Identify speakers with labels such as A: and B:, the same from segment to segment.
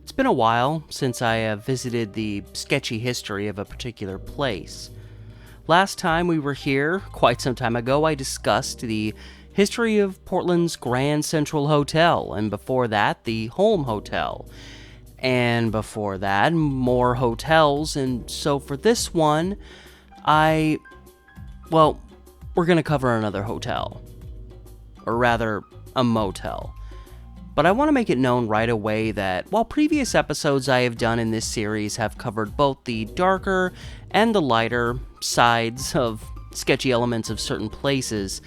A: It's been a while since I have visited the sketchy history of a particular place. Last time we were here, quite some time ago, I discussed the history of Portland's Grand Central Hotel, and before that, the Home Hotel. And before that, more hotels, and so for this one, we're gonna cover another hotel. Or rather, a motel. But I want to make it known right away that while previous episodes I have done in this series have covered both the darker and the lighter sides of sketchy elements of certain places,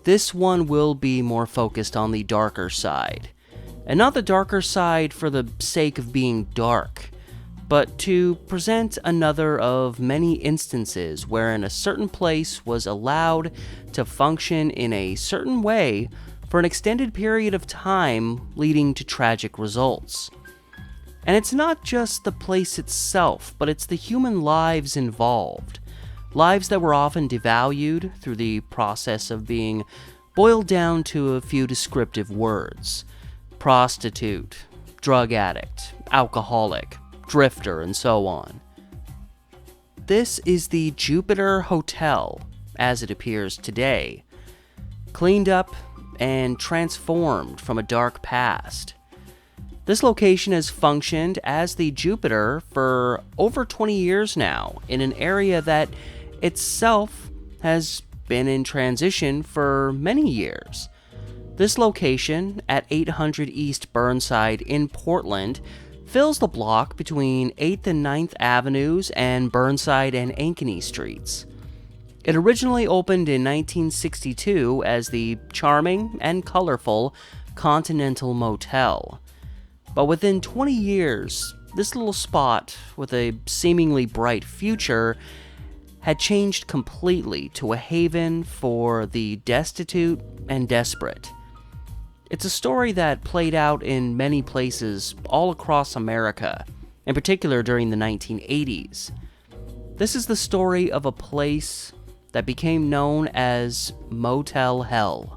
A: this one will be more focused on the darker side. And not the darker side for the sake of being dark, but to present another of many instances wherein a certain place was allowed to function in a certain way for an extended period of time, leading to tragic results. And it's not just the place itself, but it's the human lives involved. Lives that were often devalued through the process of being boiled down to a few descriptive words: prostitute, drug addict, alcoholic, drifter, and so on. This is the Jupiter Hotel, as it appears today, cleaned up and transformed from a dark past. This location has functioned as the Jupiter for over 20 years now, in an area that itself has been in transition for many years. This location, at 800 East Burnside in Portland, fills the block between 8th and 9th Avenues and Burnside and Ankeny Streets. It originally opened in 1962 as the charming and colorful Continental Motel. But within 20 years, this little spot, with a seemingly bright future, had changed completely to a haven for the destitute and desperate. It's a story that played out in many places all across America, in particular during the 1980s. This is the story of a place that became known as Motel Hell.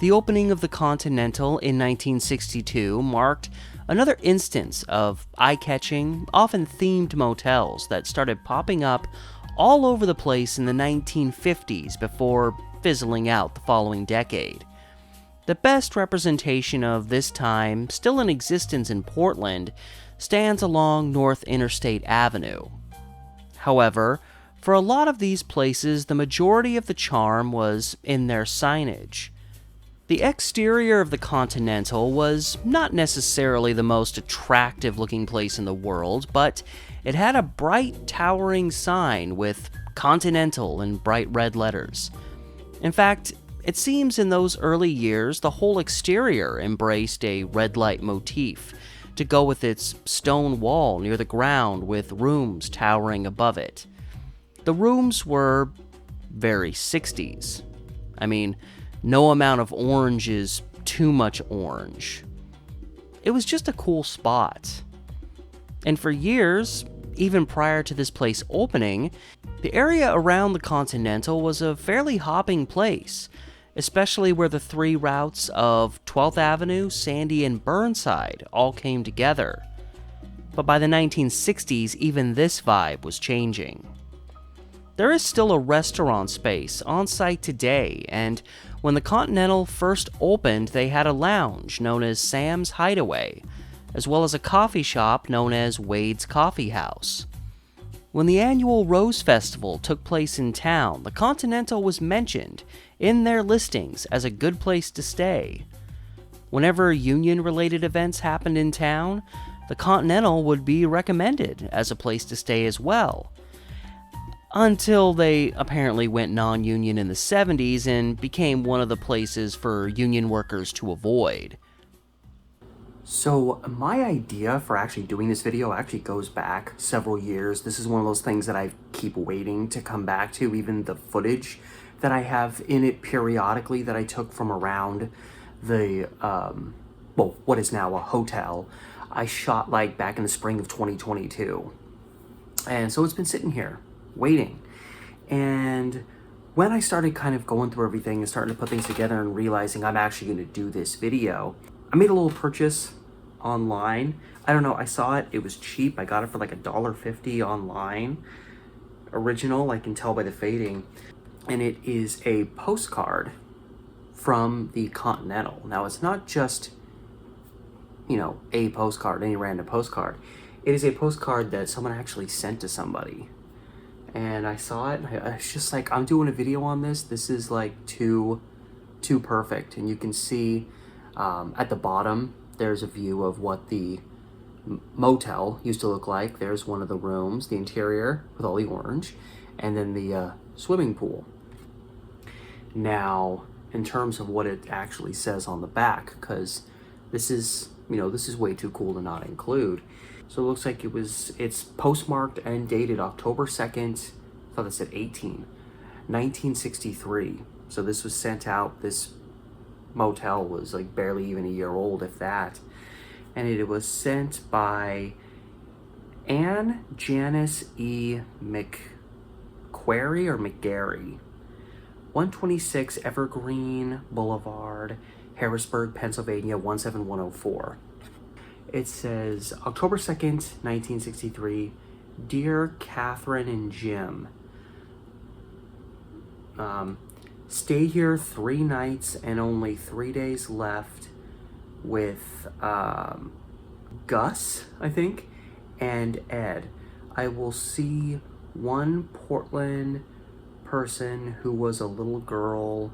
A: The opening of the Continental in 1962 marked another instance of eye-catching, often themed motels that started popping up all over the place in the 1950s before fizzling out the following decade. The best representation of this time, still in existence in Portland, stands along North Interstate Avenue. However, for a lot of these places, the majority of the charm was in their signage. The exterior of the Continental was not necessarily the most attractive looking place in the world, but it had a bright, towering sign with Continental in bright red letters. In fact, it seems in those early years, the whole exterior embraced a red light motif to go with its stone wall near the ground with rooms towering above it. The rooms were very 60s. I mean, no amount of orange is too much orange. It was just a cool spot. And for years, even prior to this place opening, the area around the Continental was a fairly hopping place, especially where the three routes of 12th Avenue, Sandy, and Burnside all came together. But by the 1960s, even this vibe was changing. There is still a restaurant space on site today, and when the Continental first opened, they had a lounge known as Sam's Hideaway, as well as a coffee shop known as Wade's Coffee House. When the annual Rose Festival took place in town, the Continental was mentioned in their listings as a good place to stay. Whenever union-related events happened in town, the Continental would be recommended as a place to stay as well, until they apparently went non-union in the 70s and became one of the places for union workers to avoid. So my idea for actually doing this video actually goes back several years. This is one of those things that I keep waiting to come back to, even the footage that I have in it periodically that I took from around the, what is now a hotel. I shot like back in the spring of 2022. And so it's been sitting here waiting. And when I started kind of going through everything and starting to put things together and realizing I'm actually going to do this video, I made a little purchase online. I don't know, I saw it, it was cheap. I got it for like $1.50 online. Original, I can tell by the fading. And it is a postcard from the Continental. Now, it's not just, you know, a postcard, any random postcard. It is a postcard that someone actually sent to somebody. And I saw it, and I was just like, I'm doing a video on this. This is like too perfect. And you can see at the bottom, there's a view of what the motel used to look like. There's one of the rooms, the interior with all the orange, and then the swimming pool. Now, in terms of what it actually says on the back, because this is, you know, this is way too cool to not include. So it looks like it's postmarked and dated October 2nd, I thought it said 1963. So this was sent out, this motel was like barely even a year old, if that. And it was sent by Anne Janice E. McQuarrie or McGarry, 126 Evergreen Boulevard, Harrisburg, Pennsylvania, 17104. It says, October 2nd, 1963, Dear Catherine and Jim, stay here 3 nights and only 3 days left with Gus, I think, and Ed. I will see one Portland person who was a little girl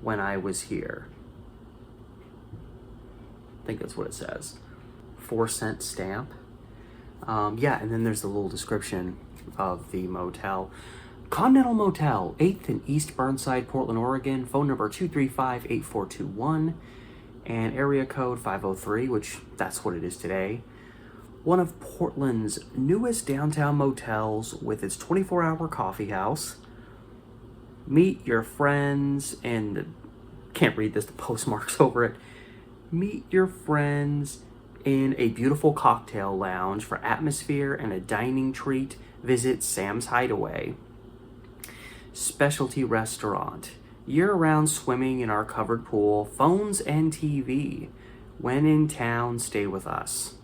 A: when I was here. I think that's what it says. 4-cent stamp. Yeah, and then there's the little description of the motel. Continental Motel, 8th and East Burnside, Portland, Oregon. Phone number 235-8421. And area code 503, which that's what it is today. One of Portland's newest downtown motels with its 24-hour coffee house. Meet your friends, and can't read this, the postmarks over it. Meet your friends in a beautiful cocktail lounge. For atmosphere and a dining treat, visit Sam's Hideaway. Specialty restaurant. Year-round swimming in our covered pool. Phones and TV. When in town, stay with us.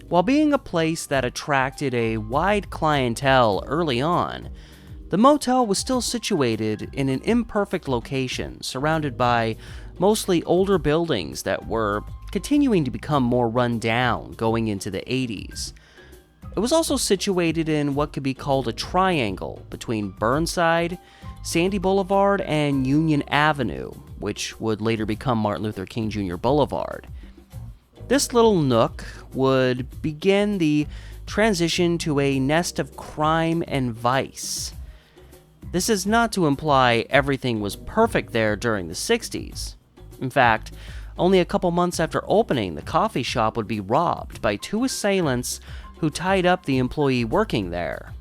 A: While being a place that attracted a wide clientele early on, the motel was still situated in an imperfect location, surrounded by mostly older buildings that were continuing to become more run down going into the 80s. It was also situated in what could be called a triangle between Burnside, Sandy Boulevard, and Union Avenue, which would later become Martin Luther King Jr. Boulevard. This little nook would begin the transition to a nest of crime and vice. This is not to imply everything was perfect there during the 60s. In fact, only a couple months after opening, the coffee shop would be robbed by 2 assailants who tied up the employee working there.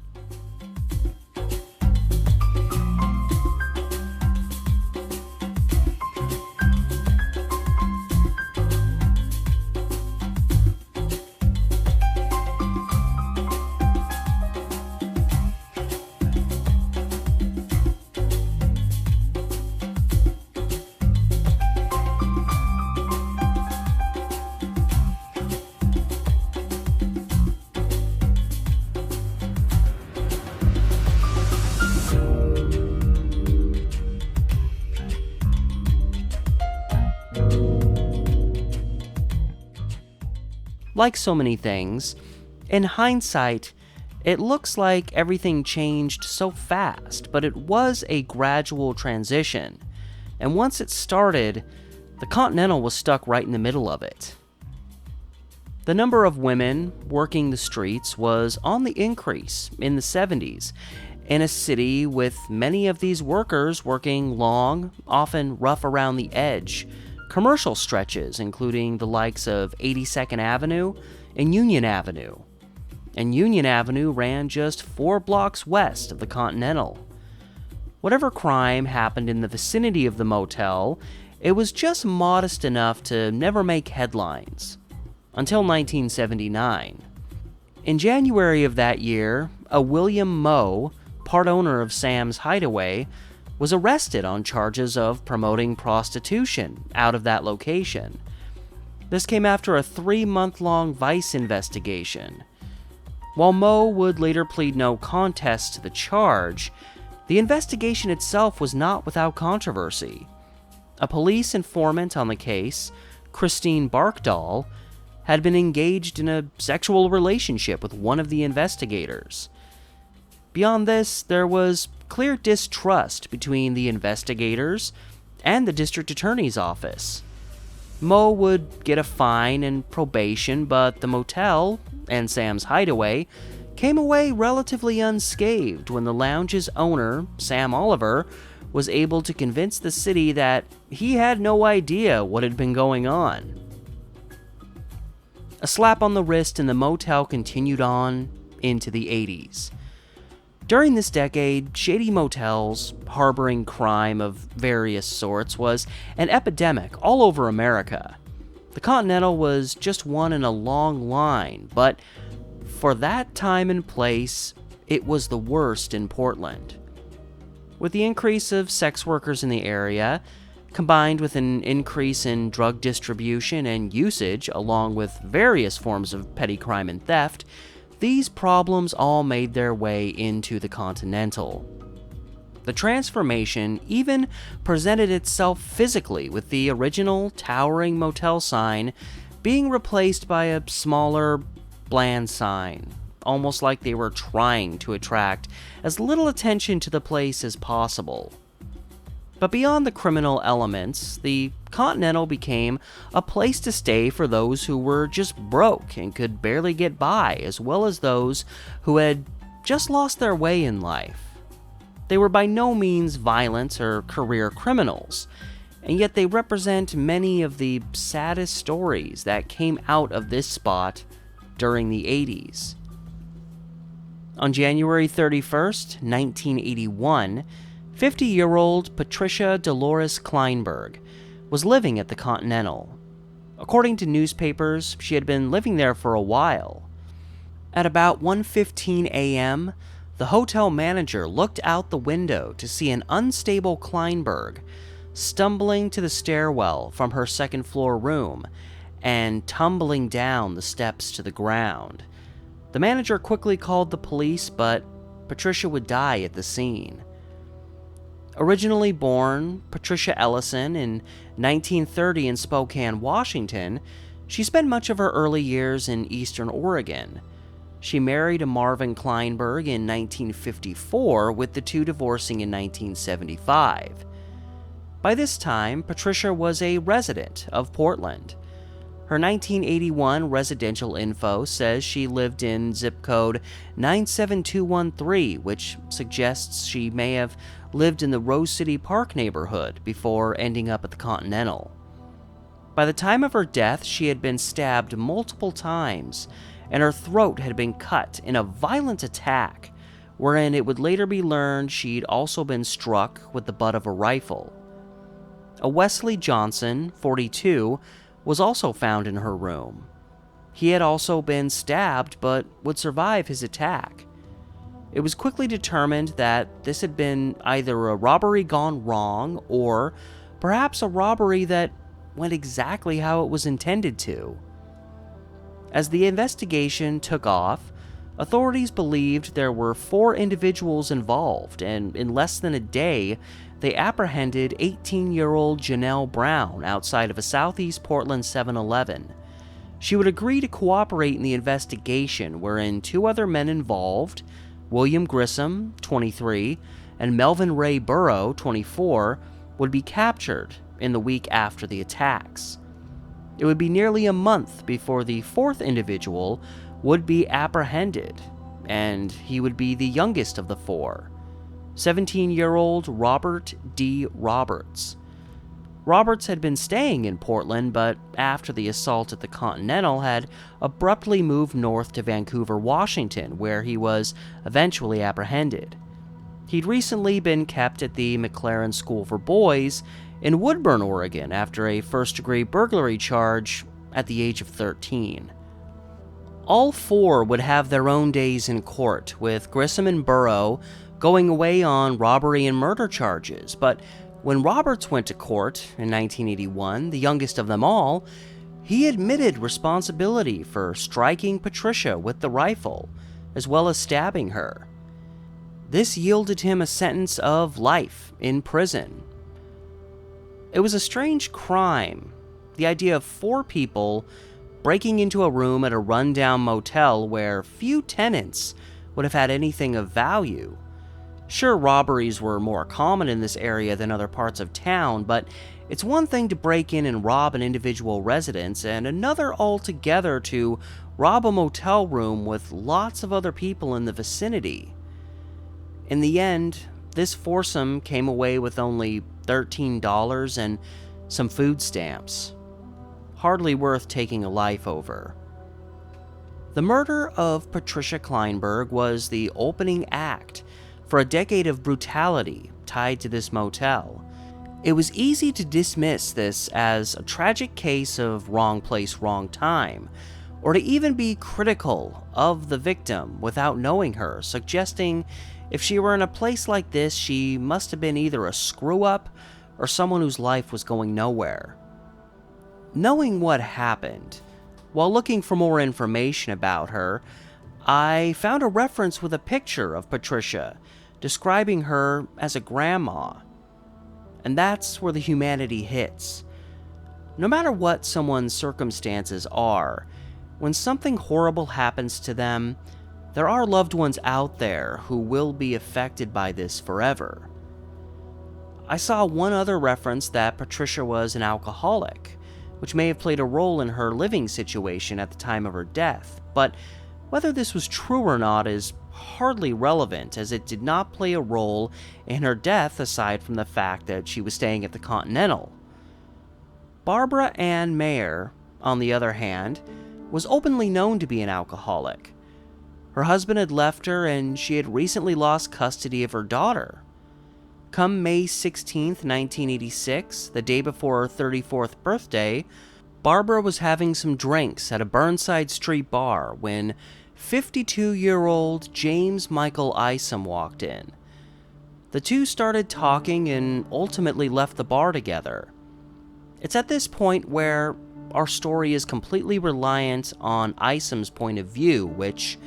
A: Like so many things, in hindsight, it looks like everything changed so fast, but it was a gradual transition. And once it started, the Continental was stuck right in the middle of it. The number of women working the streets was on the increase in the 70s, in a city with many of these workers working long, often rough around the edge, commercial stretches, including the likes of 82nd Avenue and Union Avenue. And Union Avenue ran just 4 blocks west of the Continental. Whatever crime happened in the vicinity of the motel, it was just modest enough to never make headlines. Until 1979. In January of that year, a William Moe, part owner of Sam's Hideaway, was arrested on charges of promoting prostitution out of that location. This came after a 3-month-long Vice investigation. While Moe would later plead no contest to the charge, the investigation itself was not without controversy. A police informant on the case, Christine Barkdahl, had been engaged in a sexual relationship with one of the investigators. Beyond this, there was clear distrust between the investigators and the district attorney's office. Moe would get a fine and probation, but the motel and Sam's Hideaway came away relatively unscathed when the lounge's owner, Sam Oliver, was able to convince the city that he had no idea what had been going on. A slap on the wrist and the motel continued on into the 80s. During this decade, shady motels, harboring crime of various sorts, was an epidemic all over America. The Continental was just one in a long line, but for that time and place, it was the worst in Portland. With the increase of sex workers in the area, combined with an increase in drug distribution and usage, along with various forms of petty crime and theft, these problems all made their way into the Continental. The transformation even presented itself physically, with the original towering motel sign being replaced by a smaller, bland sign, almost like they were trying to attract as little attention to the place as possible. But beyond the criminal elements, the Continental became a place to stay for those who were just broke and could barely get by, as well as those who had just lost their way in life. They were by no means violent or career criminals, and yet they represent many of the saddest stories that came out of this spot during the 80s. On January 31st, 1981, 50-year-old Patricia Dolores Kleinberg was living at the Continental. According to newspapers, she had been living there for a while. At about 1:15 a.m., the hotel manager looked out the window to see an unstable Kleinberg stumbling to the stairwell from her second-floor room and tumbling down the steps to the ground. The manager quickly called the police, but Patricia would die at the scene. Originally born Patricia Ellison in 1930 in Spokane, Washington, she spent much of her early years in eastern Oregon. She married a Marvin Kleinberg in 1954, with the two divorcing in 1975. By this time, Patricia was a resident of Portland. Her 1981 residential info says she lived in zip code 97213, which suggests she may have lived in the Rose City Park neighborhood before ending up at the Continental. By the time of her death, she had been stabbed multiple times, and her throat had been cut in a violent attack, wherein it would later be learned she'd also been struck with the butt of a rifle. A Wesley Johnson, 42, was also found in her room. He had also been stabbed but would survive his attack. It was quickly determined that this had been either a robbery gone wrong or perhaps a robbery that went exactly how it was intended to. As the investigation took off, authorities believed there were 4 individuals involved, and in less than a day, they apprehended 18-year-old Janelle Brown outside of a Southeast Portland 7-Eleven. She would agree to cooperate in the investigation, wherein 2 other men involved, William Grissom, 23, and Melvin Ray Burrow, 24, would be captured in the week after the attacks. It would be nearly a month before the 4th individual would be apprehended, and he would be the youngest of the 4. 17-year-old Robert D. Roberts. Roberts had been staying in Portland, but after the assault at the Continental had abruptly moved north to Vancouver, Washington, where he was eventually apprehended. He'd recently been kept at the McLaren School for Boys in Woodburn, Oregon, after a first-degree burglary charge at the age of 13. All four would have their own days in court, with Grissom and Burrow going away on robbery and murder charges, but when Roberts went to court in 1981, the youngest of them all, he admitted responsibility for striking Patricia with the rifle, as well as stabbing her. This yielded him a sentence of life in prison. It was a strange crime, the idea of four people breaking into a room at a rundown motel where few tenants would have had anything of value. Sure, robberies were more common in this area than other parts of town, but it's one thing to break in and rob an individual residence, and another altogether to rob a motel room with lots of other people in the vicinity. In the end, this foursome came away with only $13 and some food stamps. Hardly worth taking a life over. The murder of Patricia Kleinberg was the opening act for a decade of brutality tied to this motel. It was easy to dismiss this as a tragic case of wrong place, wrong time, or to even be critical of the victim without knowing her, suggesting if she were in a place like this, she must have been either a screw-up or someone whose life was going nowhere. Knowing what happened, while looking for more information about her, I found a reference with a picture of Patricia, describing her as a grandma. And that's where the humanity hits. No matter what someone's circumstances are, when something horrible happens to them, there are loved ones out there who will be affected by this forever. I saw one other reference that Patricia was an alcoholic, which may have played a role in her living situation at the time of her death, but whether this was true or not is hardly relevant, as it did not play a role in her death aside from the fact that she was staying at the Continental. Barbara Ann Maher, on the other hand, was openly known to be an alcoholic. Her husband had left her, and she had recently lost custody of her daughter. Come May 16, 1986, the day before her 34th birthday, Barbara was having some drinks at a Burnside Street bar when 52-year-old James Michael Isom walked in. The two started talking and ultimately left the bar together. It's at this point where our story is completely reliant on Isom's point of view, which,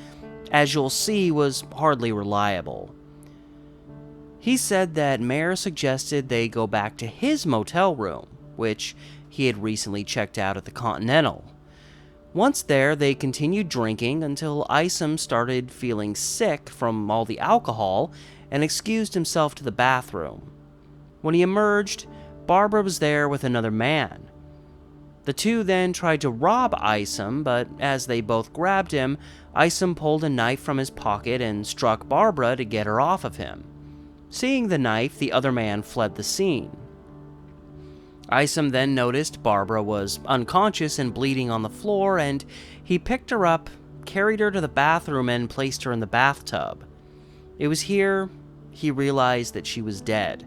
A: as you'll see, was hardly reliable. He said that Maher suggested they go back to his motel room, which he had recently checked out at the Continental. Once there, they continued drinking until Isom started feeling sick from all the alcohol and excused himself to the bathroom. When he emerged, Barbara was there with another man. The two then tried to rob Isom, but as they both grabbed him, Isom pulled a knife from his pocket and struck Barbara to get her off of him. Seeing the knife, the other man fled the scene. Isom then noticed Barbara was unconscious and bleeding on the floor, and he picked her up, carried her to the bathroom, and placed her in the bathtub. It was here he realized that she was dead.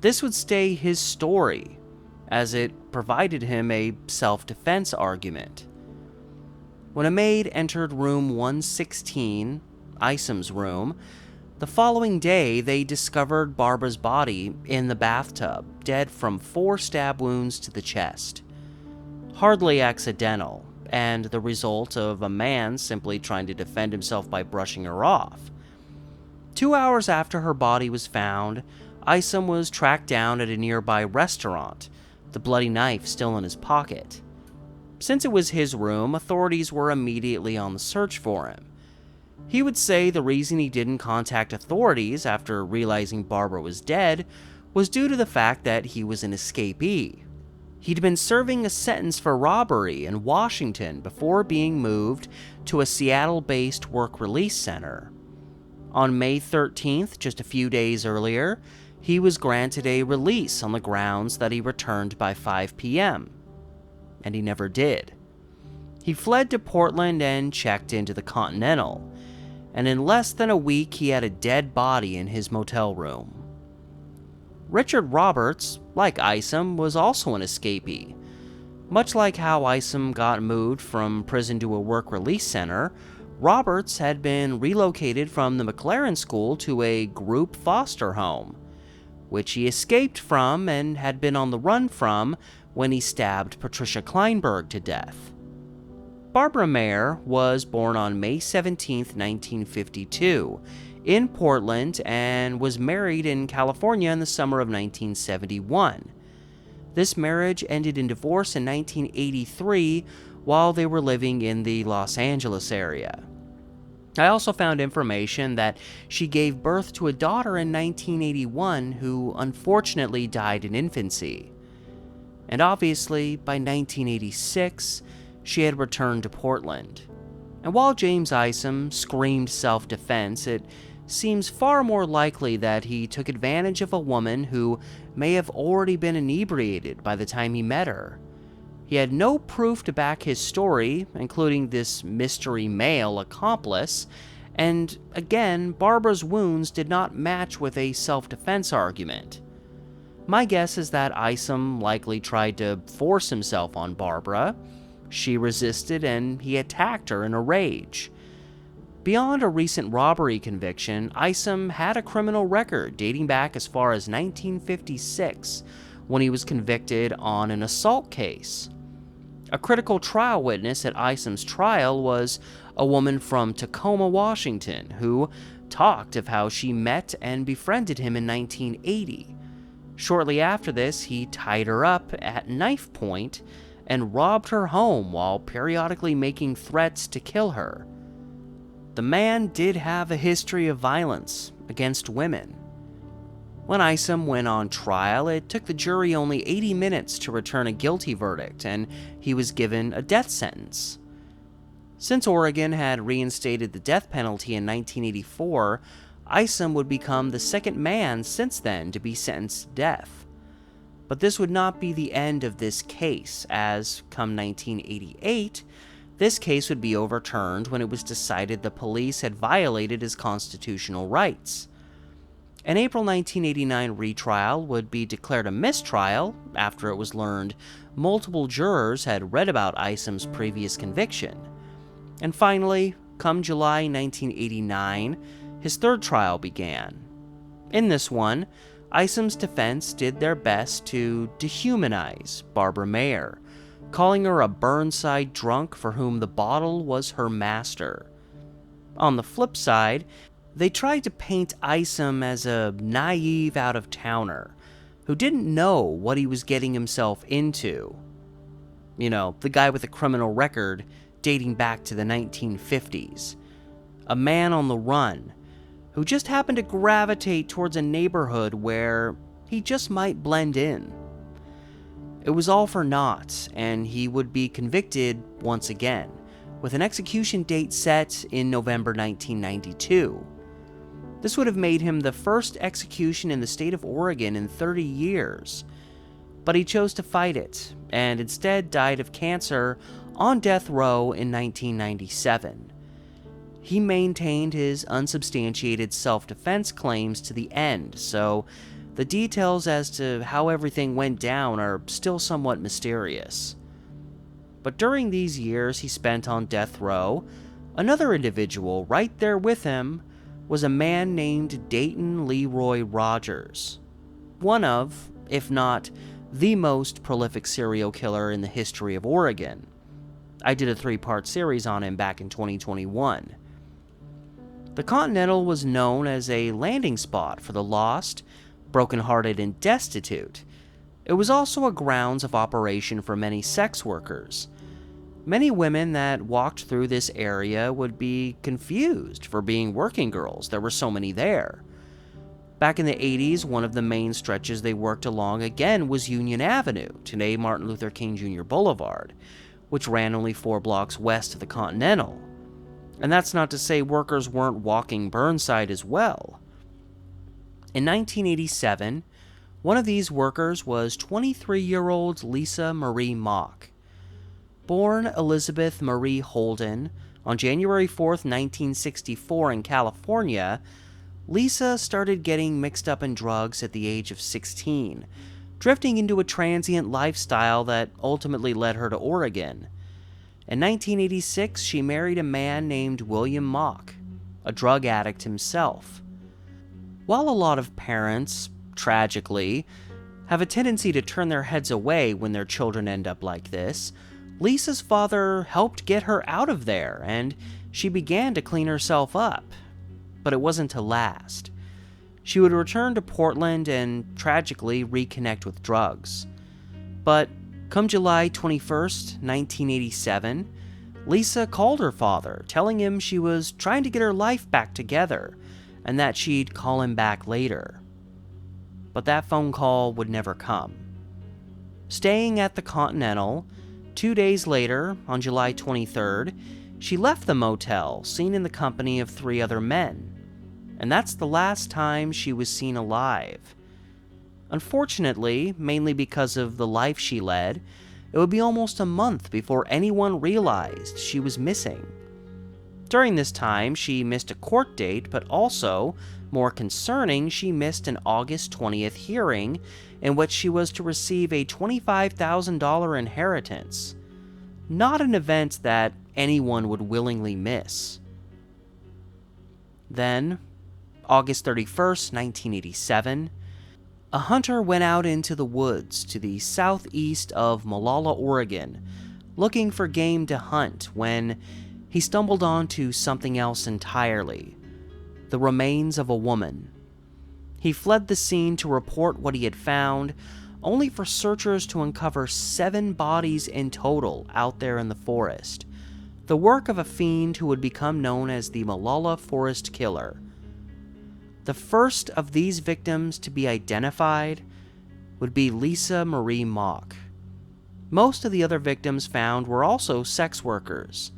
A: This would stay his story, as it provided him a self-defense argument. When a maid entered room 116, Isom's room, the following day they discovered Barbara's body in the bathtub, dead from 4 stab wounds to the chest. Hardly accidental, and the result of a man simply trying to defend himself by brushing her off. 2 hours after her body was found, Isom was tracked down at a nearby restaurant, the bloody knife still in his pocket. Since it was his room, authorities were immediately on the search for him. He would say the reason he didn't contact authorities after realizing Barbara was dead was due to the fact that he was an escapee. He'd been serving a sentence for robbery in Washington before being moved to a Seattle-based work release center. On May 13th, just a few days earlier, he was granted a release on the grounds that he returned by 5 p.m. And he never did. He fled to Portland and checked into the Continental, and in less than a week he had a dead body in his motel room. Richard Roberts, like Isom, was also an escapee. Much like how Isom got moved from prison to a work release center, Roberts had been relocated from the McLaren School to a group foster home, which he escaped from and had been on the run from when he stabbed Patricia Kleinberg to death. Barbara Maher was born on May 17, 1952, in Portland, and was married in California in the summer of 1971. This marriage ended in divorce in 1983 while they were living in the Los Angeles area. I also found information that she gave birth to a daughter in 1981 who unfortunately died in infancy. And obviously, by 1986, she had returned to Portland. And while James Isom screamed self-defense, it seems far more likely that he took advantage of a woman who may have already been inebriated by the time he met her. He had no proof to back his story, including this mystery male accomplice, and again, Barbara's wounds did not match with a self-defense argument. My guess is that Isom likely tried to force himself on Barbara. She resisted and he attacked her in a rage. Beyond a recent robbery conviction, Isom had a criminal record dating back as far as 1956, when he was convicted on an assault case. A critical trial witness at Isom's trial was a woman from Tacoma, Washington, who talked of how she met and befriended him in 1980. Shortly after this, he tied her up at knife point and robbed her home while periodically making threats to kill her. The man did have a history of violence against women. When Isom went on trial, it took the jury only 80 minutes to return a guilty verdict, and he was given a death sentence. Since Oregon had reinstated the death penalty in 1984, Isom would become the second man since then to be sentenced to death. But this would not be the end of this case, as, come 1988, this case would be overturned when it was decided the police had violated his constitutional rights. An April 1989 retrial would be declared a mistrial after it was learned multiple jurors had read about Isom's previous conviction. And finally, come July 1989, his third trial began. In this one, Isom's defense did their best to dehumanize Barbara Maher, calling her a Burnside drunk for whom the bottle was her master. On the flip side, they tried to paint Isom as a naive out-of-towner who didn't know what he was getting himself into. You know, the guy with a criminal record dating back to the 1950s. A man on the run who just happened to gravitate towards a neighborhood where he just might blend in. It was all for naught, and he would be convicted once again, with an execution date set in November 1992. This would have made him the first execution in the state of Oregon in 30 years. But he chose to fight it, and instead died of cancer on death row in 1997. He maintained his unsubstantiated self-defense claims to the end, so the details as to how everything went down are still somewhat mysterious. But during these years he spent on death row, another individual right there with him was a man named Dayton Leroy Rogers, one of, if not the most prolific serial killer in the history of Oregon. I did a 3-part series on him back in 2021. The Continental was known as a landing spot for the lost, broken-hearted, and destitute. It was also a grounds of operation for many sex workers. Many women that walked through this area would be confused for being working girls. There were so many there. Back in the 80s, one of the main stretches they worked along again was Union Avenue, today Martin Luther King Jr. Boulevard, which ran only 4 blocks west of the Continental. And that's not to say workers weren't walking Burnside as well. In 1987, one of these workers was 23-year-old Lisa Marie Mock. Born Elizabeth Marie Holden on January 4, 1964 in California, Lisa started getting mixed up in drugs at the age of 16, drifting into a transient lifestyle that ultimately led her to Oregon. In 1986, she married a man named William Mock, a drug addict himself. While a lot of parents, tragically, have a tendency to turn their heads away when their children end up like this, Lisa's father helped get her out of there, and she began to clean herself up. But it wasn't to last. She would return to Portland and tragically reconnect with drugs. But come July 21st, 1987, Lisa called her father, telling him she was trying to get her life back together and that she'd call him back later. But that phone call would never come. Staying at the Continental, 2 days later, on July 23rd, she left the motel, seen in the company of 3 other men. And that's the last time she was seen alive. Unfortunately, mainly because of the life she led, it would be almost a month before anyone realized she was missing. During this time, she missed a court date, but also, more concerning, she missed an August 20th hearing in which she was to receive a $25,000 inheritance. Not an event that anyone would willingly miss. Then, August 31st, 1987, a hunter went out into the woods to the southeast of Molalla, Oregon, looking for game to hunt when he stumbled onto something else entirely: the remains of a woman. He fled the scene to report what he had found, only for searchers to uncover 7 bodies in total out there in the forest, the work of a fiend who would become known as the Molalla Forest Killer. The first of these victims to be identified would be Lisa Marie Mock. Most of the other victims found were also sex workers.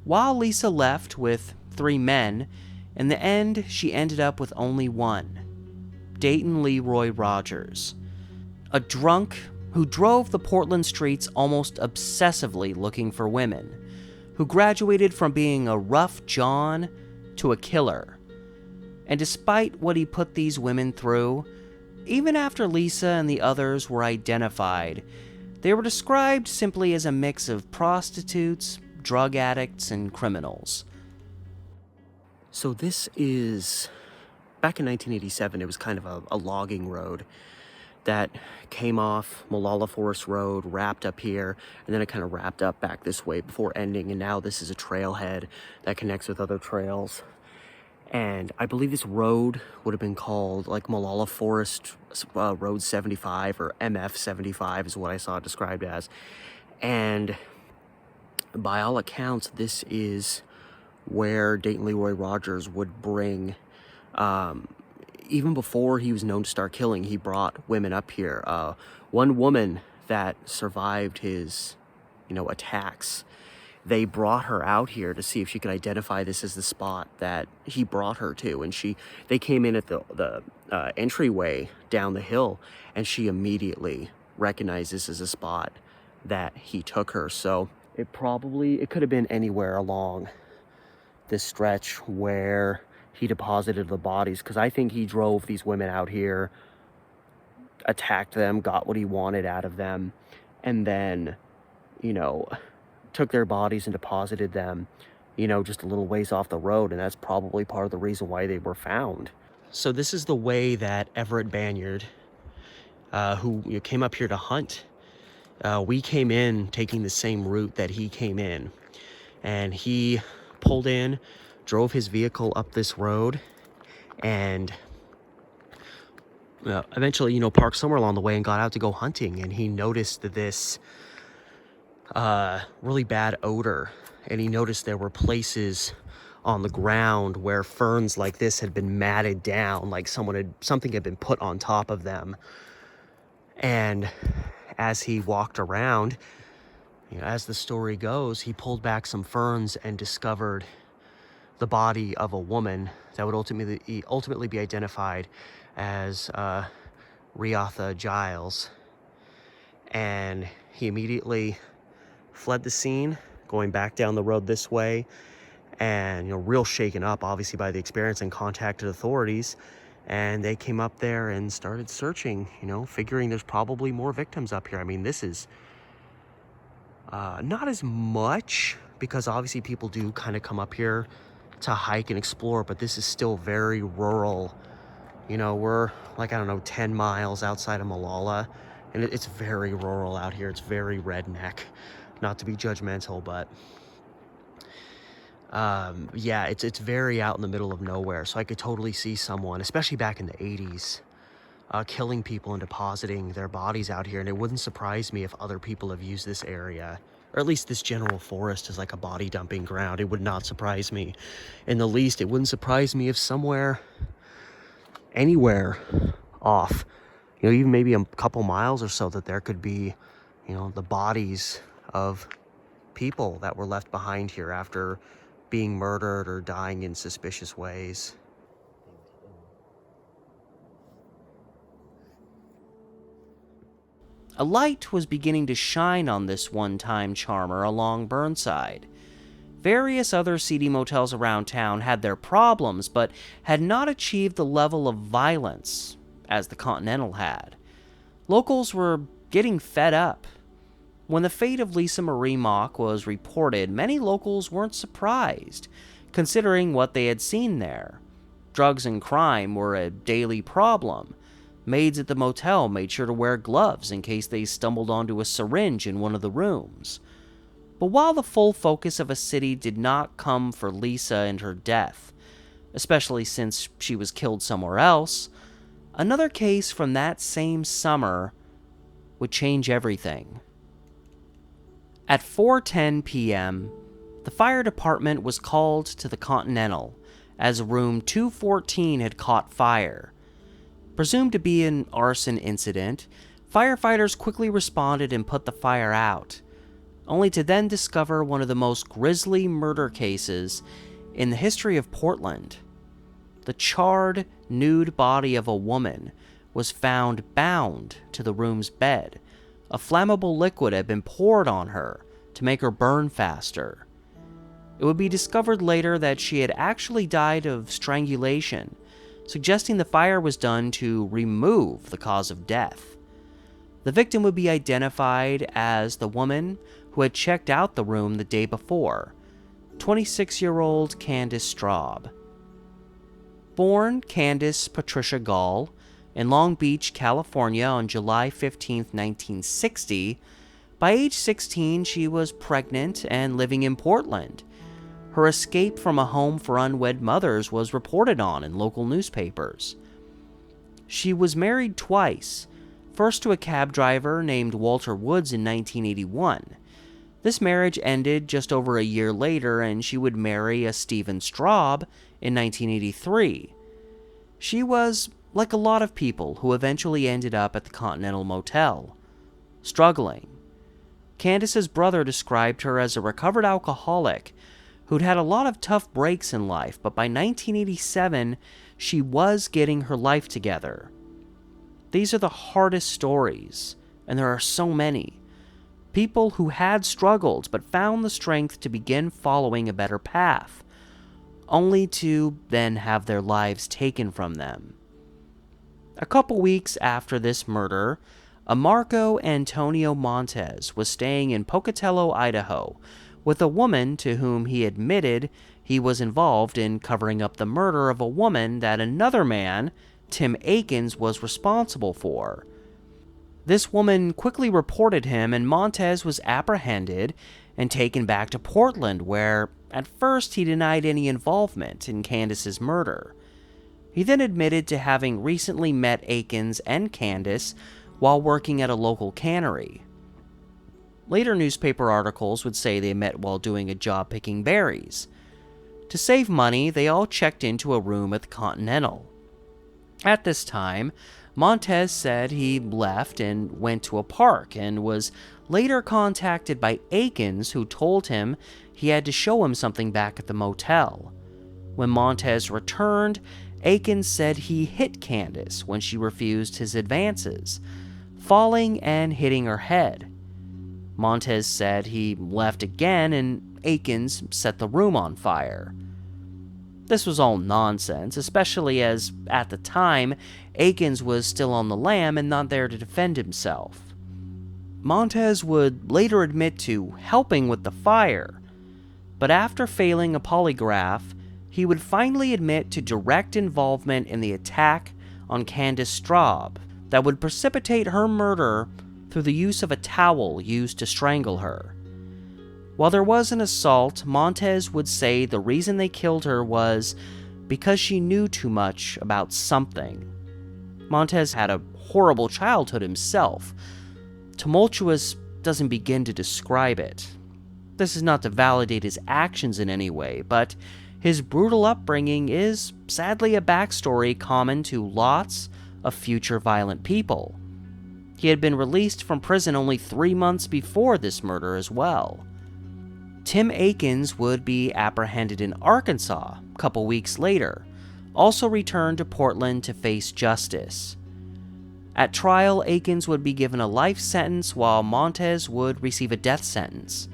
A: While Lisa left with 3 men, in the end she ended up with only one: Dayton Leroy Rogers, a drunk who drove the Portland streets almost obsessively looking for women, who graduated from being a rough John to a killer. And despite what he put these women through, even after Lisa and the others were identified, they were described simply as a mix of prostitutes, drug addicts, and criminals. So this is, back in 1987, it was kind of a logging road that came off Molalla Forest Road, wrapped up here, and then it kind of wrapped up back this way before ending, and now this is a trailhead that connects with other trails. And I believe this road would have been called like Molalla Forest Road 75 or MF 75 is what I saw it described as. And by all accounts, this is where Dayton Leroy Rogers would bring, even before he was known to start killing, he brought women up here. One woman that survived his, attacks, they brought her out here to see if she could identify this as the spot that he brought her to. And they came in at the entryway down the hill, and she immediately recognized this as a spot that he took her. So it could have been anywhere along this stretch where he deposited the bodies, because I think he drove these women out here, attacked them, got what he wanted out of them, and then, took their bodies and deposited them, just a little ways off the road, and that's probably part of the reason why they were found. So this is the way that Everett Banyard, who came up here to hunt, we came in taking the same route that he came in, and he pulled in, drove his vehicle up this road, and eventually, parked somewhere along the way and got out to go hunting, and he noticed this really bad odor, and he noticed there were places on the ground where ferns like this had been matted down, like something had been put on top of them. And as he walked around, as the story goes, he pulled back some ferns and discovered the body of a woman that would ultimately be identified as Riatha Giles. And he immediately fled the scene, going back down the road this way,
B: and, real shaken up, obviously, by the experience, and contacted authorities. And they came up there and started searching, figuring there's probably more victims up here. I mean, this is not as much, because obviously people do kind of come up here to hike and explore, but this is still very rural. We're like, I don't know, 10 miles outside of Malala, and it's very rural out here. It's very redneck. Not to be judgmental, but yeah, it's very out in the middle of nowhere. So I could totally see someone, especially back in the 80s, killing people and depositing their bodies out here. And it wouldn't surprise me if other people have used this area, or at least this general forest, as like a body dumping ground. It would not surprise me in the least. It wouldn't surprise me if somewhere, anywhere off, even maybe a couple miles or so, that there could be, the bodies of people that were left behind here after being murdered or dying in suspicious ways.
A: A light was beginning to shine on this one-time charmer along Burnside. Various other seedy motels around town had their problems, but had not achieved the level of violence as the Continental had. Locals were getting fed up. When the fate of Lisa Marie Mock was reported, many locals weren't surprised, considering what they had seen there. Drugs and crime were a daily problem. Maids at the motel made sure to wear gloves in case they stumbled onto a syringe in one of the rooms. But while the full focus of a city did not come for Lisa and her death, especially since she was killed somewhere else, another case from that same summer would change everything. At 4:10 p.m., the fire department was called to the Continental as room 214 had caught fire. Presumed to be an arson incident, firefighters quickly responded and put the fire out, only to then discover one of the most grisly murder cases in the history of Portland. The charred, nude body of a woman was found bound to the room's bed. A flammable liquid had been poured on her to make her burn faster. It would be discovered later that she had actually died of strangulation, suggesting the fire was done to remove the cause of death. The victim would be identified as the woman who had checked out the room the day before, 26-year-old Candice Stob. Born Candice Patricia Gall in Long Beach, California on July 15, 1960, by age 16 she was pregnant and living in Portland. Her escape from a home for unwed mothers was reported on in local newspapers. She was married twice, first to a cab driver named Walter Woods in 1981. This marriage ended just over a year later, and she would marry a Stephen Stob in 1983. She was like a lot of people who eventually ended up at the Continental Motel, struggling. Candice's brother described her as a recovered alcoholic who'd had a lot of tough breaks in life, but by 1987, she was getting her life together. These are the hardest stories, and there are so many. People who had struggled but found the strength to begin following a better path, only to then have their lives taken from them. A couple weeks after this murder, a Marco Antonio Montes was staying in Pocatello, Idaho, with a woman to whom he admitted he was involved in covering up the murder of a woman that another man, Tim Akins, was responsible for. This woman quickly reported him, and Montes was apprehended and taken back to Portland, where at first he denied any involvement in Candice's murder. He then admitted to having recently met Akins and Candice while working at a local cannery. Later newspaper articles would say they met while doing a job picking berries. To save money, they all checked into a room at the Continental. At this time, Montes said he left and went to a park, and was later contacted by Akins, who told him he had to show him something back at the motel. When Montes returned, Akins said he hit Candice when she refused his advances, falling and hitting her head. Montes said he left again, and Akins set the room on fire. This was all nonsense, especially as, at the time, Akins was still on the lam and not there to defend himself. Montez would later admit to helping with the fire, but after failing a polygraph, he would finally admit to direct involvement in the attack on Candice Stob that would precipitate her murder through the use of a towel used to strangle her. While there was an assault, Montez would say the reason they killed her was because she knew too much about something. Montez had a horrible childhood himself. Tumultuous doesn't begin to describe it. This is not to validate his actions in any way, but his brutal upbringing is sadly a backstory common to lots of future violent people. He had been released from prison only 3 months before this murder as well. Tim Akins would be apprehended in Arkansas a couple weeks later, also returned to Portland to face justice. At trial, Akins would be given a life sentence while Montez would receive a death sentence.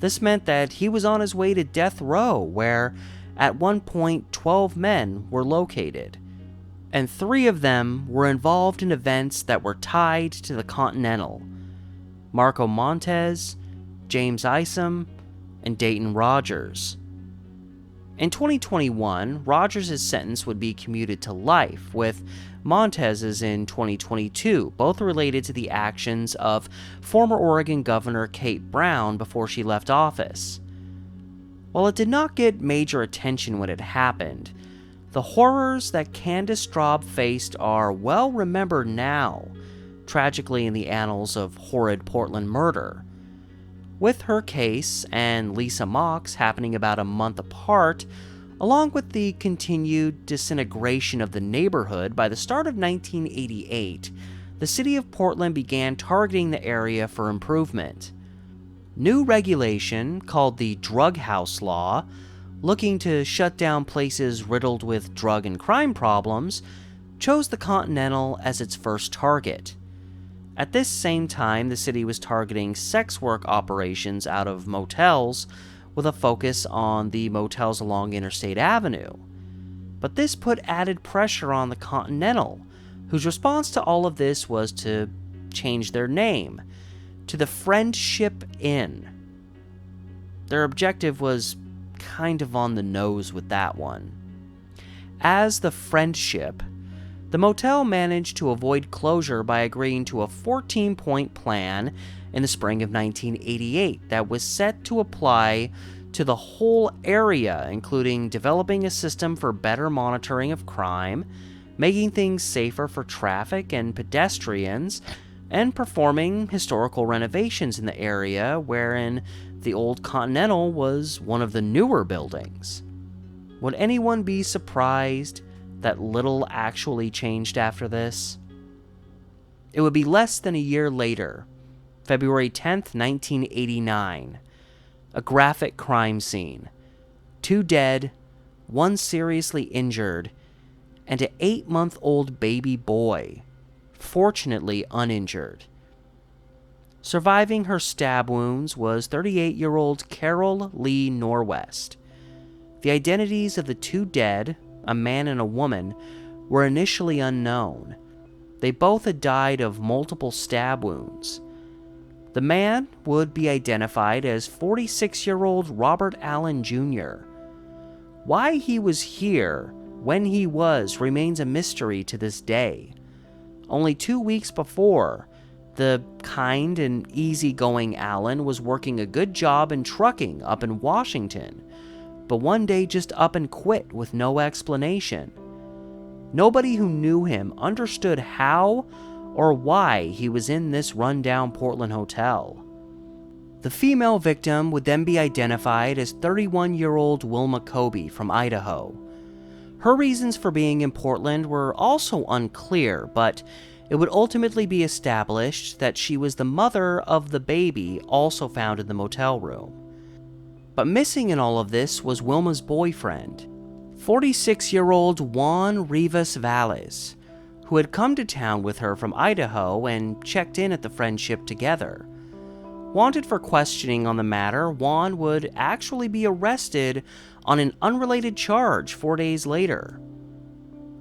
A: This meant that he was on his way to death row, where at one point 12 men were located, and 3 of them were involved in events that were tied to the Continental: Marco Montez, James Isom, and Dayton Rogers. In 2021, Rogers' sentence would be commuted to life, with Montez's in 2022, both related to the actions of former Oregon Governor Kate Brown before she left office. While it did not get major attention when it happened, the horrors that Candice Stob faced are well remembered now, tragically in the annals of horrid Portland murder. With her case and Lisa Mock's happening about a month apart, along with the continued disintegration of the neighborhood, by the start of 1988, the city of Portland began targeting the area for improvement. New regulation, called the Drug House Law, looking to shut down places riddled with drug and crime problems, chose the Continental as its first target. At this same time, the city was targeting sex work operations out of motels, with a focus on the motels along Interstate Avenue. But this put added pressure on the Continental, whose response to all of this was to change their name to the Friendship Inn. Their objective was kind of on the nose with that one. As the Friendship, the motel managed to avoid closure by agreeing to a 14-point plan in the spring of 1988 that was set to apply to the whole area, including developing a system for better monitoring of crime, making things safer for traffic and pedestrians, and performing historical renovations in the area, wherein the old Continental was one of the newer buildings. Would anyone be surprised that little actually changed after this? It would be less than a year later, February 10th, 1989. A graphic crime scene. 2 dead, 1 seriously injured, and an 8-month-old baby boy, fortunately uninjured. Surviving her stab wounds was 38-year-old Carol Lee Norwest. The identities of the 2 dead, a man and a woman, were initially unknown. They both had died of multiple stab wounds. The man would be identified as 46-year-old Robert Allen Jr. Why he was here when he was remains a mystery to this day. Only 2 weeks before, the kind and easygoing Allen was working a good job in trucking up in Washington, but one day just up and quit with no explanation. Nobody who knew him understood how or why he was in this rundown Portland hotel. The female victim would then be identified as 31-year-old Wilma Kobe from Idaho. Her reasons for being in Portland were also unclear, but it would ultimately be established that she was the mother of the baby also found in the motel room. But missing in all of this was Wilma's boyfriend, 46-year-old Juan Rivas Valles, who had come to town with her from Idaho and checked in at the Friendship together. Wanted for questioning on the matter, Juan would actually be arrested on an unrelated charge 4 days later.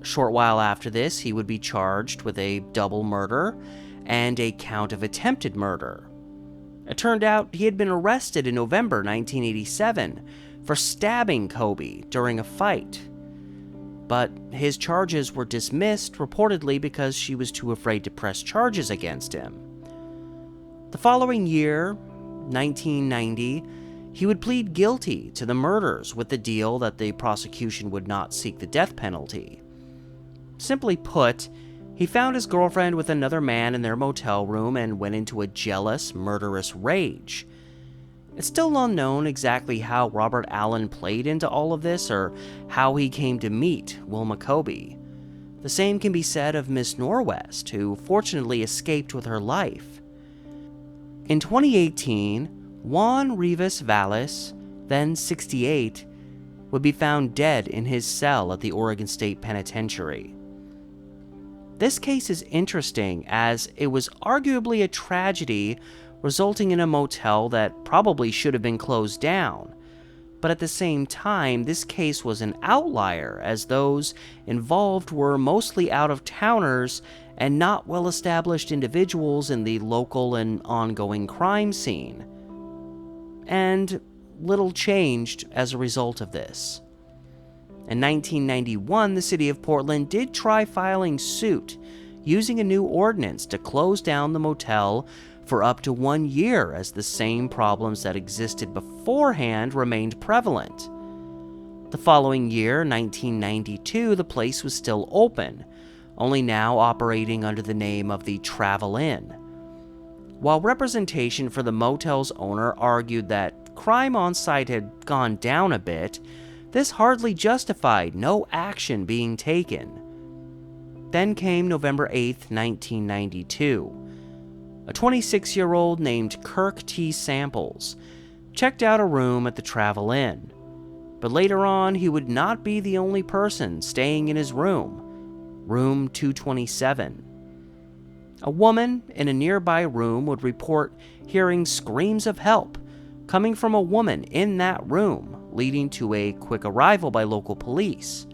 A: A short while after this, he would be charged with a double murder and a count of attempted murder. It turned out he had been arrested in November 1987 for stabbing Kobe during a fight. But his charges were dismissed, reportedly because she was too afraid to press charges against him. The following year, 1990, he would plead guilty to the murders with the deal that the prosecution would not seek the death penalty. Simply put, he found his girlfriend with another man in their motel room and went into a jealous, murderous rage. It's still unknown exactly how Robert Allen played into all of this or how he came to meet Wilma Kobe. The same can be said of Miss Norwest, who fortunately escaped with her life. In 2018, Juan Rivas Valles, then 68, would be found dead in his cell at the Oregon State Penitentiary. This case is interesting as it was arguably a tragedy resulting in a motel that probably should have been closed down. But at the same time, this case was an outlier as those involved were mostly out-of-towners and not well-established individuals in the local and ongoing crime scene. And little changed as a result of this. In 1991, the city of Portland did try filing suit, using a new ordinance to close down the motel for up to 1 year as the same problems that existed beforehand remained prevalent. The following year, 1992, the place was still open, only now operating under the name of the Travel Inn. While representation for the motel's owner argued that crime on site had gone down a bit, this hardly justified no action being taken. Then came November 8, 1992. A 26-year-old named Kirk T. Samples checked out a room at the Travel Inn, but later on he would not be the only person staying in his room, room 227. A woman in a nearby room would report hearing screams of help coming from a woman in that room, leading to a quick arrival by local police.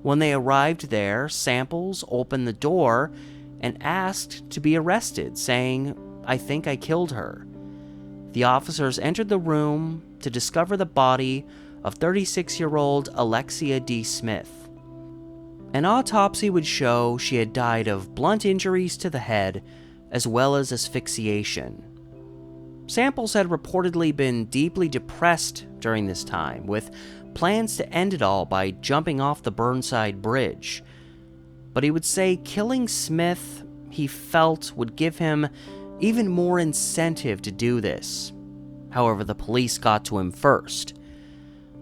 A: When they arrived there, Samples opened the door and asked to be arrested, saying, "I think I killed her." The officers entered the room to discover the body of 36-year-old Alexia D. Smith. An autopsy would show she had died of blunt injuries to the head, as well as asphyxiation. Samples had reportedly been deeply depressed during this time, with plans to end it all by jumping off the Burnside Bridge. But he would say killing Smith, he felt, would give him even more incentive to do this. However, the police got to him first.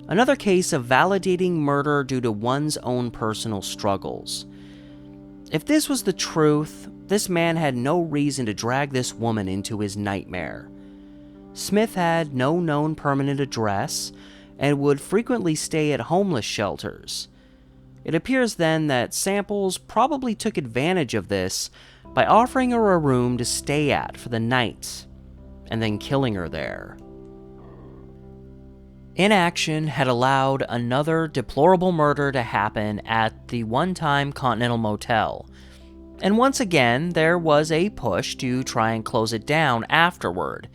A: Another case of validating murder due to one's own personal struggles. If this was the truth, this man had no reason to drag this woman into his nightmare. Smith had no known permanent address and would frequently stay at homeless shelters. It appears then that Samples probably took advantage of this by offering her a room to stay at for the night, and then killing her there. Inaction had allowed another deplorable murder to happen at the one-time Continental Motel, and once again there was a push to try and close it down afterward,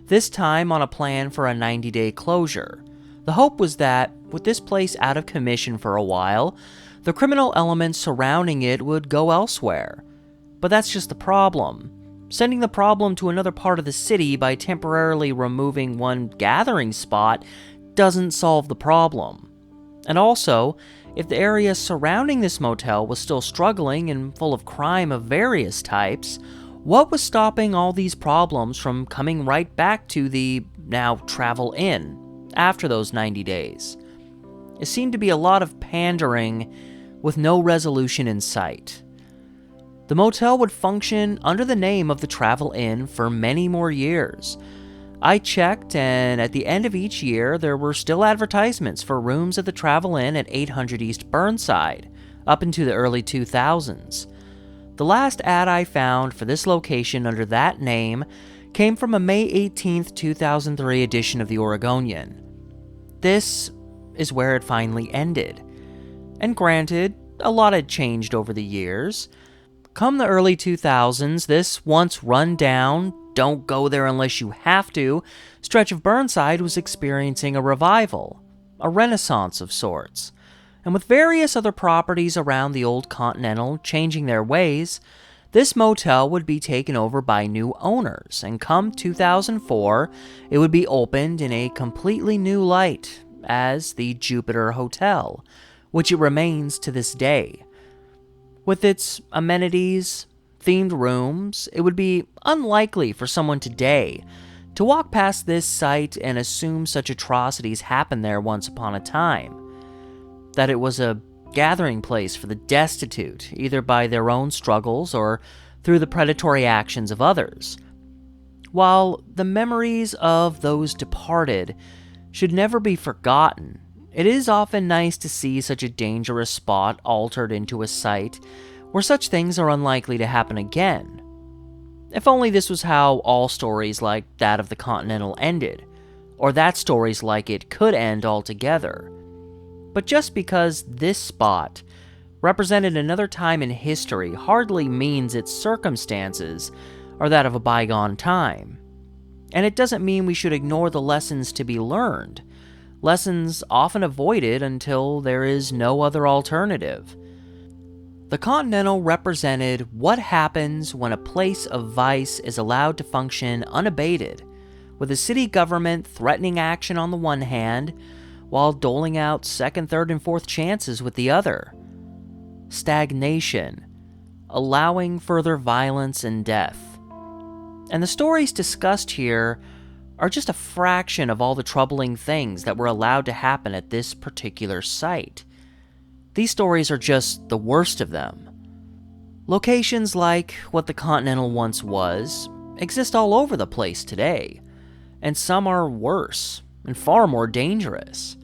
A: this time on a plan for a 90-day closure. The hope was that, with this place out of commission for a while, the criminal elements surrounding it would go elsewhere. But that's just the problem. Sending the problem to another part of the city by temporarily removing one gathering spot doesn't solve the problem. And also, if the area surrounding this motel was still struggling and full of crime of various types, what was stopping all these problems from coming right back to the now Travel Inn after those 90 days? It seemed to be a lot of pandering with no resolution in sight. The motel would function under the name of the Travel Inn for many more years. I checked, and at the end of each year, there were still advertisements for rooms at the Travel Inn at 800 East Burnside, up into the early 2000s. The last ad I found for this location under that name came from a May 18th, 2003 edition of the Oregonian. This is where it finally ended. And granted, a lot had changed over the years. Come the early 2000s, this once run-down, don't go there unless you have to, stretch of Burnside was experiencing a revival, a renaissance of sorts. And with various other properties around the old Continental changing their ways, this motel would be taken over by new owners, and come 2004, it would be opened in a completely new light as the Jupiter Hotel, which it remains to this day. With its amenities, themed rooms, it would be unlikely for someone today to walk past this site and assume such atrocities happened there once upon a time. That it was a gathering place for the destitute, either by their own struggles or through the predatory actions of others. While the memories of those departed should never be forgotten, it is often nice to see such a dangerous spot altered into a site where such things are unlikely to happen again. If only this was how all stories like that of the Continental ended, or that stories like it could end altogether. But just because this spot represented another time in history hardly means its circumstances are that of a bygone time. And it doesn't mean we should ignore the lessons to be learned. Lessons often avoided until there is no other alternative. The Continental represented what happens when a place of vice is allowed to function unabated, with the city government threatening action on the one hand, while doling out second, third, and fourth chances with the other. Stagnation, allowing further violence and death. And the stories discussed here are just a fraction of all the troubling things that were allowed to happen at this particular site. These stories are just the worst of them. Locations like what the Continental once was exist all over the place today, and some are worse and far more dangerous.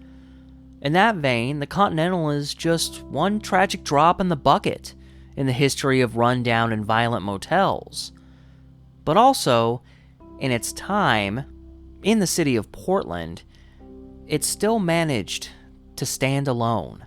A: In that vein, the Continental is just one tragic drop in the bucket in the history of rundown and violent motels. But also, in its time, in the city of Portland, it still managed to stand alone.